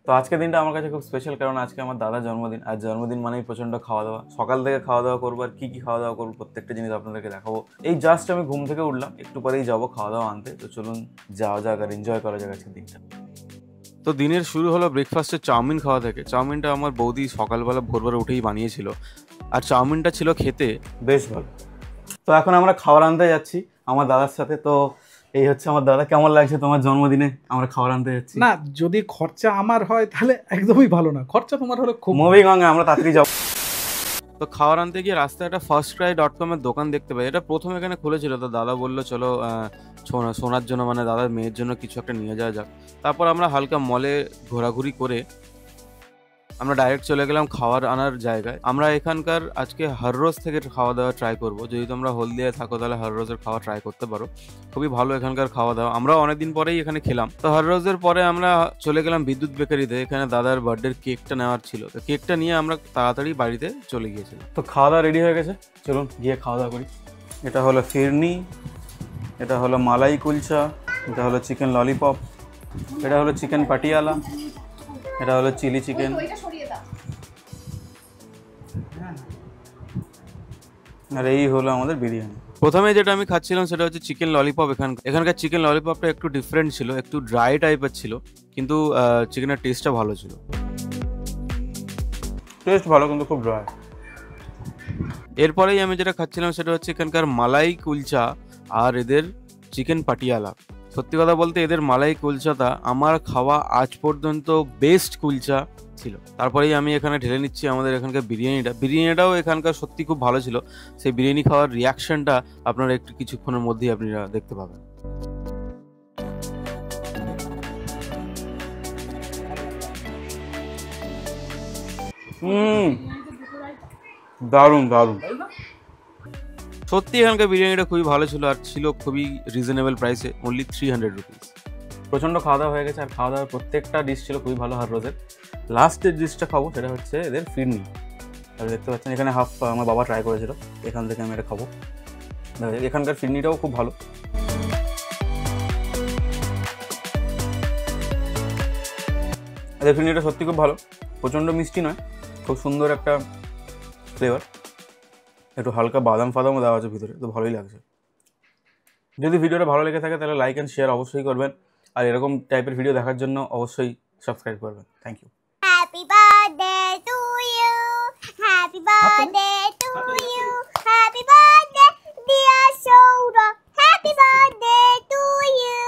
তো আজকের দিনটা আমার কাছে খুব স্পেশাল, কারণ আজকে আমার দাদার জন্মদিন। আর জন্মদিন মানেই প্রচণ্ড খাওয়া দাওয়া। সকাল থেকে খাওয়া দাওয়া করবো, আর কী কী খাওয়া দাওয়া করবো প্রত্যেকটা জিনিস আপনাদেরকে দেখাবো। এই জাস্ট আমি ঘুম থেকে উঠলাম, একটু পরেই যাবো খাওয়া দাওয়া আনতে। তো চলুন যাওয়া যাক আর এনজয় করা যাক আজকের দিনটা। তো দিনের শুরু হলো ব্রেকফাস্টে চাউমিন খাওয়া থেকে। চাউমিনটা আমার বৌদি সকালবেলা ভোরবেলা উঠেই বানিয়েছিল, আর চাউমিনটা ছিল খেতে বেশ ভালো। তো এখন আমরা খাবার আনতে যাচ্ছি আমার দাদার সাথে। তো এই হচ্ছে আমার দাদা। কেমন লাগছে তোমার জন্মদিনে আমরা খাবার আনতে যাচ্ছি? না, যদি খরচা আমার হয় তাহলে একদমই ভালো না, খরচা তোমার হলে খুব। মুভিং অন, আমরা তাড়াতাড়ি যাবো। তো খাবার আনতে গিয়ে রাস্তায় একটা firstcry.com এর দোকান দেখতে পাই। এটা প্রথম এখানে খুলেছিল, তো দাদা বললো চলো সোনার জন্য, মানে দাদার মেয়ের জন্য কিছু একটা নিয়ে যাওয়া যাক। তারপর আমরা হালকা মলে ঘোরাঘুরি করে আমরা ডাইরেক্ট চলে গেলাম খাবার আনার জায়গায়। আমরা এখানকার আজকে হররোজ থেকে খাওয়া দাওয়া ট্রাই করব। যদি তোমরা হলদিয়ায় থাকো তাহলে হররোজের খাওয়া ট্রাই করতে পারো, খুবই ভালো এখানকার খাওয়া দাওয়া। আমরা অনেকদিন পরেই এখানে খেলাম। তো হররোজের পরে আমরা চলে গেলাম বিদ্যুৎ বেকারিতে। এখানে দাদার বার্থডের কেকটা নেওয়ার ছিল, তো কেকটা নিয়ে আমরা তাড়াতাড়ি বাড়িতে চলে গিয়েছিলাম। তো খাওয়া দাওয়া রেডি হয়ে গেছে, চলুন গিয়ে খাওয়া দাওয়া করি। এটা হলো ফিরনি, এটা হলো মালাই কুলচা, এটা হলো চিকেন ললিপপ, এটা হলো চিকেন পাটিয়ালা, এটা হলো চিলি চিকেন, আর এই হলো আমাদের বিরিয়ানি। প্রথমে যেটা আমি খাচ্ছিলাম সেটা হচ্ছে চিকেন ললিপপ। এখানকার চিকেন ললিপপটা একটু ডিফারেন্ট ছিল, একটু ড্রাই টাইপের ছিল, কিন্তু চিকেনের টেস্টটা ভালো ছিল। টেস্ট ভালো কিন্তু খুব ড্রাই। এরপরেই আমি যেটা খাচ্ছিলাম সেটা হচ্ছে এখানকার মালাই কুলচা আর এদের চিকেন পাটিয়ালা। সত্যি কথা বলতে এদের মালাই কুলচাটা আমার খাওয়া আজ পর্যন্ত বেস্ট কুলচা ছিল। তারপরেই আমি এখানে ঢেলে নিচ্ছি আমাদের এখানকার বিরিয়ানিটাও এখানকার সত্যি খুব ভালো ছিল। সেই বিরিয়ানি খাওয়ার রিয়াকশনটা আপনারা একটু কিছুক্ষণের মধ্যেই আপনারা দেখতে পাবেন। দারুণ দারুণ, সত্যি এখানকার বিরিয়ানিটা খুবই ভালো ছিল, আর ছিল খুবই রিজনেবল প্রাইসে, অনলি 300 রুপিস। প্রচণ্ড খাওয়া দাওয়া হয়ে গেছে, আর খাওয়া দাওয়ার প্রত্যেকটা ডিশ ছিল খুবই ভালো। হররোজের লাস্টের ডিশটা খাবো সেটা হচ্ছে এদের ফিরনি। আর দেখতে পাচ্ছেন এখানে হাফ আমার বাবা ট্রাই করেছিল, এখান থেকে আমি এটা খাবো। এখানকার ফিরনিটাও খুব ভালো। এদের ফিরনিটা সত্যি খুব ভালো, প্রচণ্ড মিষ্টি নয়, খুব সুন্দর একটা ফ্লেভার। একটু হালকা বাদাম ফাদামও দেওয়া আছে ভিতরে, তো ভালোই লাগছে। যদি ভিডিওটা ভালো লেগে থাকে তাহলে লাইক অ্যান্ড শেয়ার অবশ্যই করবেন, আর এরকম টাইপের ভিডিও দেখার জন্য অবশ্যই সাবস্ক্রাইব করবেন। Thank you. Happy birthday to you, happy birthday to you, happy birthday dear Sourav, happy birthday to you.